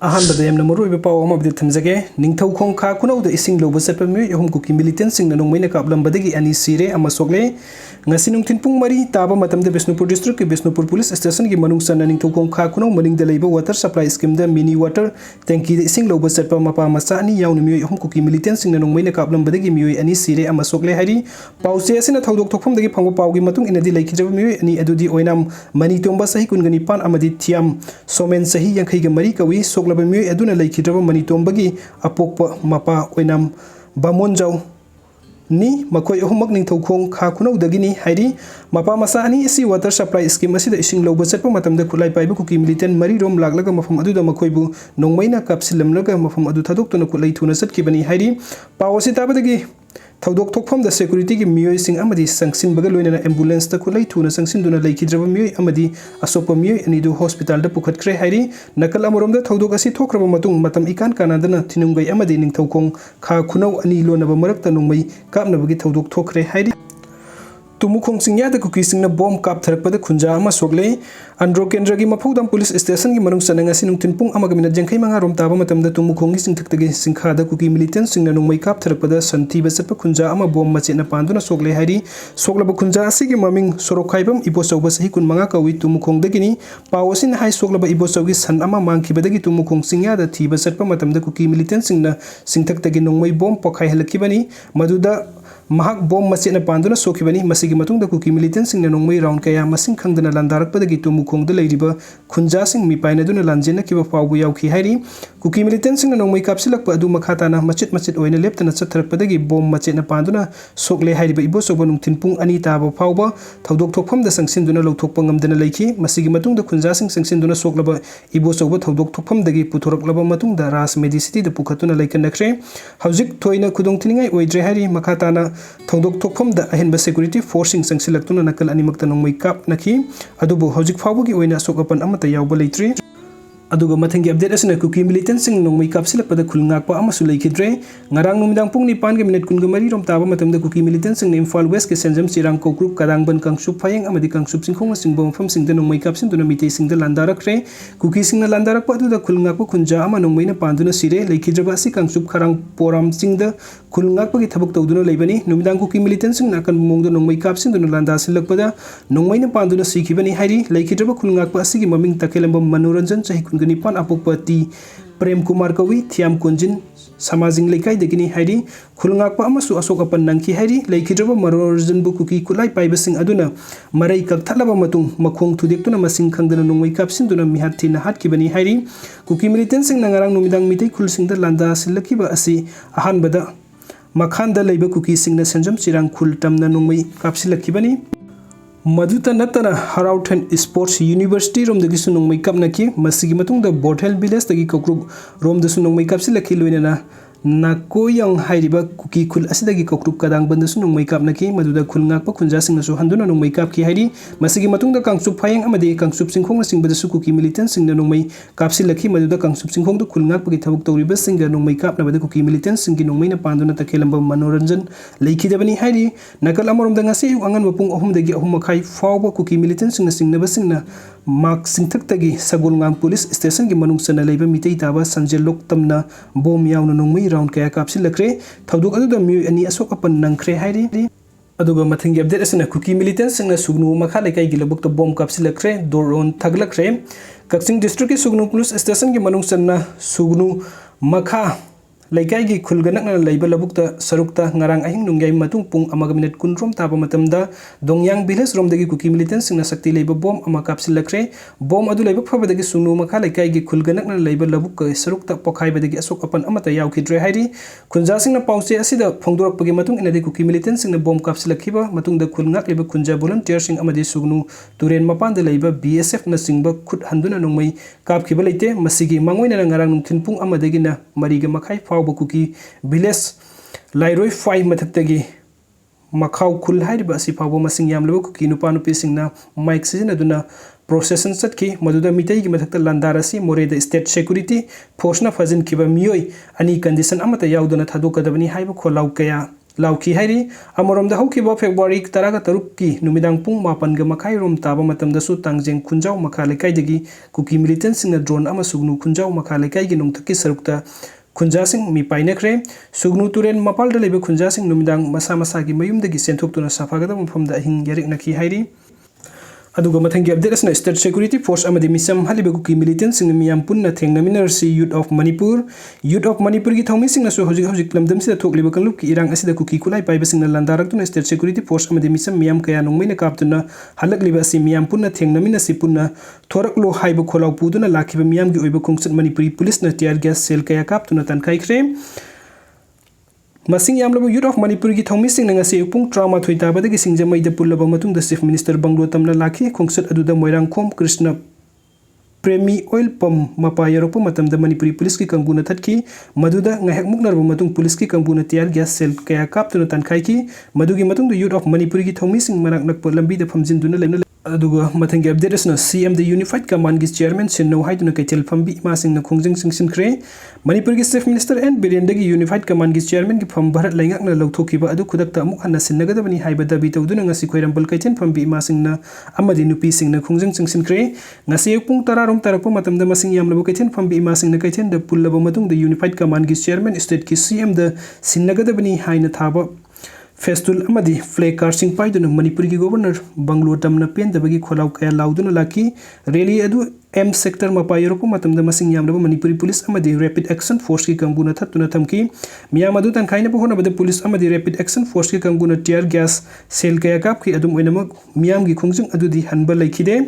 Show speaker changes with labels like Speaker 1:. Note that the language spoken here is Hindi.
Speaker 1: अहमद यमन मरुइबे पाव अमबदि थमजगे निंगथौखोंग खा खुनौदा इसिंग लोबा चटपा मियोइ अहुम कुकी मिलिटेंटसिंगना नोंगमैना कापलंबदगी अनि सिरे अमा सोकले ngasi nungtin pung mari taba matamda Bisnupur district ki Bisnupur police station ki manung sanna ningthoukhong kha khunau maning da leiba water supply scheme da mini water tanki da ising loba chatpa mapa masa ani yauni mioi hum kuki militantsingna nongmeina kaplambadagi mioi ani sire ama sokle hari pause asina thodok thokpham dagi phangba pawgi matung inadi laikhijaba mioi ani adudi oinam mani tomba sahi kungani pan amadi thiam somen sahi yankhai ga mari kawi soklaba mioi aduna laikhijaba mani tombagi apokpa mapa oinam bamonjau ni makoi ahumak ningthoukhong kha khunoudagini hairi mapa masa ani isi water supply scheme asida ising loba chatpa matamda khulai paiba kuki militant mari rom laglaga mafam aduda makoibu nongmaina kapsilamlaga mafam adu thadok kulai thuna satkibani hairi pawasi tabadagi थौदोक थोकफम द सिक्योरिटी की मियोइ सिंग अमदी संगसिन बगल लोइना एम्बुलेंस त खुलै थुना संगसिन दुना लैखिद्रब मियोइ अमदी असोप मियोइ अनि दु हॉस्पिटल द पुखतख्रे हाइरि नकल अमरोम द थौदोक असि थोक्रब मतुंग मतम इकान कानादना थिनुंगै अमदी निंगथौखोंग खा खुनौ अनि लोनब मरकत नोंमै कापनबगी थौदोक थोखरे हाइरि तुमुखोंग सिंगयाद कुकी सिंगना बॉम्ब काप थरकपद खुंजा अमा सोकले अंड्रो केंद्र की मफौदम पुलिस स्टेशन की मनुंग सनंग असि नुंगथिन पुंग अमगा मिनट जंखै मंगा रोम ताबा मतमदा तुमुखोंग की सिंगथक्तगी सिंखादा कुकी मिलिटेंट सिंगना नोंमै काप थरकपद संथि बसप खुंजा अमा बॉम्ब मचेना पांदुना सोकले हाइरि सोकलब खुंजा असि की ममिंग सोरोखाइबम इबोसौब सही कुन मंगा कवि तुमुखोंग दगिनी पावसिन हाइ सोकलब इबोसौगी सन अमा मांगखिबदगी तुमुखोंग सिंगयादा थीब सटप मतमदा कुकी मिलिटेंट सिंगना सिंगथक्तगी नोंमै बॉम्ब पखाइ हलखिबनी मदुदा महक बॉम्ब मचेना पांदुना सोखिबनी मसिगी मतुंगदा कुकी मिलिटेंट सिंगना नोंमै राउंड कया मसिंग खंगदना लांदारकपदगी तुमुखोंगदा लैरिबा खुंजा सिंग मिपाइनदुना लांजेना किबा फावबु यावखि हाइरि कुकी मिलिटेंट सिंगना नोंमै कापसिलकपा अदु मखाताना मचित मचित ओइना लेप्तना चथरकपदगी बॉम्ब मचेना पांदुना सोकले हाइरिबा इबोसौबा नुंगथिन पुंग अनि ताबा फावबा थौदोक थोकफमदा संगसिनदुना लौथोकपा ngамदना लैखि मसिगी मतुंगदा खुंजा सिंग संगसिनदुना सोकलबा इबोसौबा थौदोक थोकफमदगी पुथोरकलबा मतुंगदा राज मेडिसिटी द पुखतुना लैकनखरे हौजिक थोइना खुदोंथिनिङै ओइद्रे हाइरि मखाताना थौदोक थोकफमदा अहेनबा सिक्योरिटी फोर्सिंग संगसिलक्तुना नकल अनिमक्ता नोंमै कापनखि अदुबु हौजिक फावबगी ओइना सोकअपन अमता यावबा लैत्रि अदुगा मथंगी अपडेट असना कुकी मिलिटेंट सिंग नोंमै कापसिलकपदा खुलंगाकपा अमसु लैखिद्रे ngarang numidang pung 9 ga minute 14 rom taba matamda kuki militant sing Imphal West ke senjam Chirang Kokruk Kadangban Kangsup Phayeng amadi Kangsup singkhong sing bom pham sing da nongmai kapsin duna mitei sing da landarakre kuki sing na landarak pa da khulngak pa khunja ama nongmai na panduna sire leikhijaba si Kangsup Kharang Poram sing da khulngak pa gi thabuk tawduna leibani numidang kuki militant sing nakan mongda nongmai kapsin duna landa silakpada nongmai na panduna sikhibani hairi leikhijaba khulngak pa asigi maming takelamba Manoranjan chahi kungani pan apokpati Prem Kumar Kawi Thiam Kunjin Samajing Lekai Degini Hairi Khulngakpa amasu asokapan nangki hairi leikhijaba Manoranjan bu kuki kulai paibasing aduna marai kakthalaba matung makhong thudektuna masing khangdana nongmai kapsin duna mihathina hatkibani hairi kuki militant sing nangarang numidang mitei khulsing da landa silakiba asi ahanbada makhanda leiba kuki sing na senjam Chirang khul tamna nongmai kapsilakibani मधुता नतना हराउथन स्पोर्ट्स यूनिवर्सिटी रोम दगी सुनोंग मेकअप नकी मसिगी मतुंग द बोटहेल विलेज दगी कोक्रुक रोम द सुनोंग मेकअप सिलखि लोइना नाकोयंग हाइरिबा कुकी खुल असिदगी कोक्रुक कदांग बंद सुनोंग मेकअप नकी मधुदा खुलंगाकपा खुंजा सिंगसु हंदुना नोंग मेकअप की हाइरि मसिगी मतुंग द कांगसुप फायंग अमदे कांगसुप सिंखोंग सिंगबदसु कुकी मिलिटेंट सिंग नोंग मै कापसिलखि मधुदा कांगसुप सिंखोंग द खुलंगाकपगी थबुक तौरिबा सिंग नोंग मेकअप नबद कुकी मिलिटेंट सिंग नोंग मैना पांदुना तखेलंबा मनोरंजन लेखिदबनी हाइरि नकल अमरोम द ngasi angan mapung 3 dagi 3 makhai fawba kuki militant sing singnaba singna mak singthaktagi sagolngang police station gi manung sana leiba mitei taba sanjel lok tamna bom yauna nongmai round kaya kapsilakre thoduk adu da mi ani asok apan nangkhre hairi aduga mathingi update asna kuki militant singna sugnu makha lekai gi labuk to bom kapsilakre doron thaglakre Kaksing district ki sugnu police station gi manung sana sugnu makha Laikai gi khulganak na leiba labukta sarukta ngarang ahing nungyai matung pung amaga minute kunrom taba matamda dongyang village rom dagi kuki militant singna sakti leiba bom ama kapsilakre bom adu leiba phaba dagi sunu makha laikai gi khulganak na leiba labuk sarukta pokhai badagi asok apan amata yaukidre hairi khunja singna pause asida phongdorak pagi matung inadi kuki militant singna bom kapsilakhiba matung da khulngak leiba khunja volunteer sing amadi sugnu turen mapan da leiba BSF na singba khut handuna nongmai kapkhiba leite masigi mangoina ngarang nungthin pung amadagi na mariga makhai Kuki village lairoi fai mathaktagi makhau khul hairiba si phawbo masing yamlaba kuki nupa nupi singna mic sizinaduna procession satki maduda mitei gi mathakta landarasi moreda state security force na fazin kiba mioi ani condition amata yauduna thadokadabani haiba kholau kaya लाउखी हाइरी अमरोमदा हौखिबा फेब्रुवारी 13 की नुमिदांग पुंग 7 मखाई रोम ताबा मतमदसु तांगजेंग खुंजाव मखा लेकाइदगी कुकी मिलिटेंट्सिंगना ड्रोन अमा सुगनु खुंजाव मखा लेकाइगी नोंथकी सरुकता खुंजासिंग मी पाइनखरे सुगनु तुरेन मपालदा लेबे खुंजासिंग नुमिदांग मसा मसागी मयुमदगी सेंथोक्तुना साफागदा मफमदा हिंग यरिकनखी हाइरी अदुगा मथंगी अपडेट असना स्टेट सिक्योरिटी फोर्स अमदि मिसम हलिबे कुकी मिलिटेंट्सिंग मियाम पुन्ना थेंगनमिनरसी यूथ ऑफ मणिपुर की थौमिसिंगनासु हजिक हजिक लमदमसिदा थोकलिबा कंलुप की इरांग असिदा कुकी कुलाई पाइबसिंगना लांदारक्तुना स्टेट सिक्योरिटी फोर्स अमदि मिसम मियाम कया नोंगमैना कापतुना हलकलिबा असि मियाम पुन्ना थेंगनमिनसि पुन्ना थोरकलो हाइबो खोलाव पुदुना लाखिबा मियामगी ओइबा खोंगसत मणिपुरी पुलिसना टियर गैस सेल कया कापतुना तनखाइख्रे मसिंग यामलबो यूथ ऑफ मणिपुर की थौमिसिंग नंगसे पुंग 13 ताबदगी सिंगजमैदा पुल्लबा मतुंगदा चीफ मिनिस्टर बंगलो तमना लाखि खोंगसत अदुदा मोइरांगखोम कृष्ण प्रेमी ऑयल पंप मपा यरोप मतमदा मणिपुरी पुलिस की कंगुना थटकी मदुदा ngaihak muknarbu matung पुलिस की कंगुना टियर गैस सेल कया कापतुना तनखाइकी मदुगी मतुंगदा यूथ ऑफ मणिपुर की थौमिसिंग मनाक नकप लंबीदा फमजिनदुना लेना अदुगा मथंगी अपडेट असना सीएम द यूनिफाइड कमांड की चेयरमैन सिन्नो हाइदुना कैथेल फंबी इमासिंगना खोंजंग सिंगसिनख्रे मणिपुर की चीफ मिनिस्टर एन बिरेंदगी यूनिफाइड कमांड की चेयरमैन की फम भारत लैंगकना लौथोखिबा अदु खुदकता अमुक हन्ना सिन्नगदबनी हाइबा दाबी तौदुना ngasi खोइरंबल कैथेल फंबी इमासिंगना अमदि नुपीसिंगना खोंजंग सिंगसिनख्रे ngasi पुंग 13 रोम तारकपा मतमदा मसिंग यामलबो कैथेल फंबी इमासिंगना कैथेल द पुल्लबा मतुंग द यूनिफाइड कमांड की चेयरमैन स्टेट की सीएम द सिन्नगदबनी हाइना थाबा फेस्टुल अमदि फ्लैग कार्सिंग पाइदुना मणिपुर की गवर्नर बंगलो तमना पेंदबगी खोलाव कया लाउदुना लाखी रैली अदु एम सेक्टर मपा यरोप मतमदा मसिंग यामलबा मणिपुरी पुलिस अमदि रैपिड एक्शन फोर्स की कंगुना थतुना थमकी मियाम अदु तनखाइना होनबदा पुलिस अमदि रैपिड एक्शन फोर्स की कंगुना टियर गैस सेल कया कापकी अदुम ओइनमक मियाम की खोंजंग अदुदि हनबा लैखिदे